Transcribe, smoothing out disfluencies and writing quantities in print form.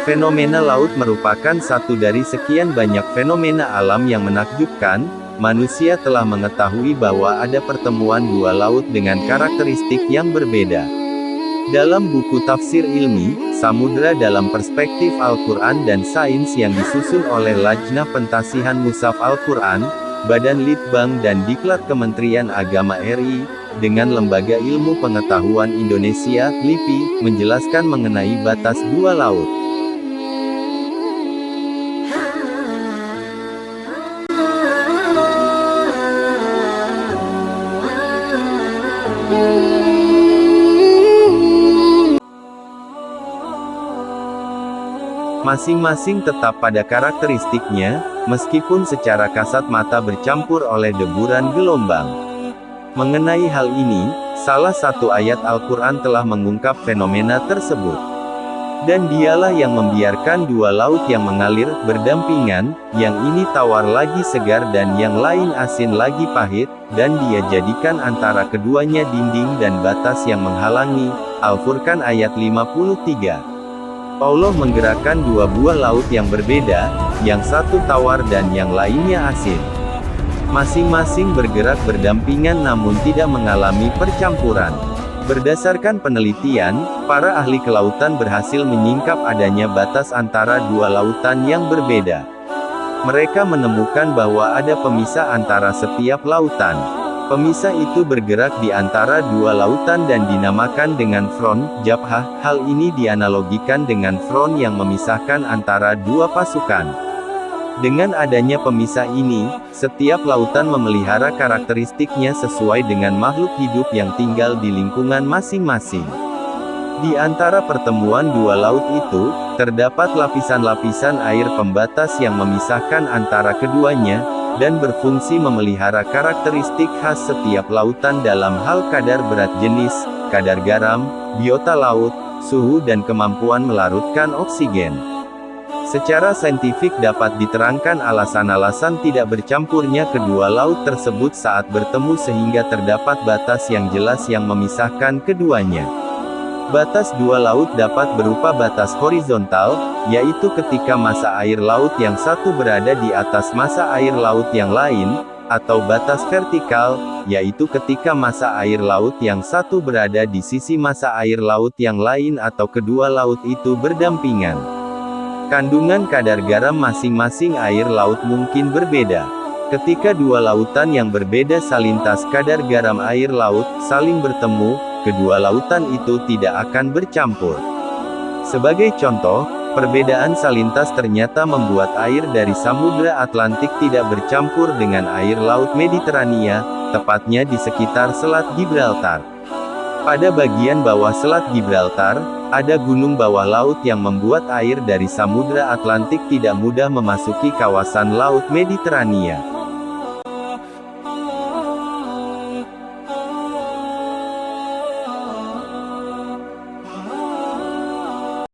Fenomena laut merupakan satu dari sekian banyak fenomena alam yang menakjubkan. Manusia telah mengetahui bahwa ada pertemuan dua laut dengan karakteristik yang berbeda. Dalam buku tafsir ilmi, Samudra dalam Perspektif Al-Quran dan Sains yang disusun oleh Lajnah Pentasihan Mushaf Al-Quran, Badan Litbang dan Diklat Kementerian Agama RI, dengan Lembaga Ilmu Pengetahuan Indonesia, LIPI, menjelaskan mengenai batas dua laut. Masing-masing tetap pada karakteristiknya, meskipun secara kasat mata bercampur oleh deburan gelombang. Mengenai hal ini, salah satu ayat Al-Quran telah mengungkap fenomena tersebut. Dan dialah yang membiarkan dua laut yang mengalir, berdampingan, yang ini tawar lagi segar dan yang lain asin lagi pahit, dan dia jadikan antara keduanya dinding dan batas yang menghalangi. Al-Furqan ayat 53. Allah menggerakkan dua buah laut yang berbeda, yang satu tawar dan yang lainnya asin. Masing-masing bergerak berdampingan namun tidak mengalami percampuran. Berdasarkan penelitian, para ahli kelautan berhasil menyingkap adanya batas antara dua lautan yang berbeda. Mereka menemukan bahwa ada pemisah antara setiap lautan. Pemisah itu bergerak di antara dua lautan dan dinamakan dengan front, jabhah. Hal ini dianalogikan dengan front yang memisahkan antara dua pasukan. Dengan adanya pemisah ini, setiap lautan memelihara karakteristiknya sesuai dengan makhluk hidup yang tinggal di lingkungan masing-masing. Di antara pertemuan dua laut itu, terdapat lapisan-lapisan air pembatas yang memisahkan antara keduanya, dan berfungsi memelihara karakteristik khas setiap lautan dalam hal kadar berat jenis, kadar garam, biota laut, suhu dan kemampuan melarutkan oksigen. Secara saintifik dapat diterangkan alasan-alasan tidak bercampurnya kedua laut tersebut saat bertemu sehingga terdapat batas yang jelas yang memisahkan keduanya. Batas dua laut dapat berupa batas horizontal, yaitu ketika massa air laut yang satu berada di atas massa air laut yang lain, atau batas vertikal, yaitu ketika massa air laut yang satu berada di sisi massa air laut yang lain atau kedua laut itu berdampingan. Kandungan kadar garam masing-masing air laut mungkin berbeda. Ketika dua lautan yang berbeda salintas kadar garam air laut saling bertemu, kedua lautan itu tidak akan bercampur. Sebagai contoh, perbedaan salintas ternyata membuat air dari Samudra Atlantik tidak bercampur dengan air Laut Mediterania, tepatnya di sekitar Selat Gibraltar. Pada bagian bawah Selat Gibraltar, ada gunung bawah laut yang membuat air dari Samudra Atlantik tidak mudah memasuki kawasan Laut Mediterania.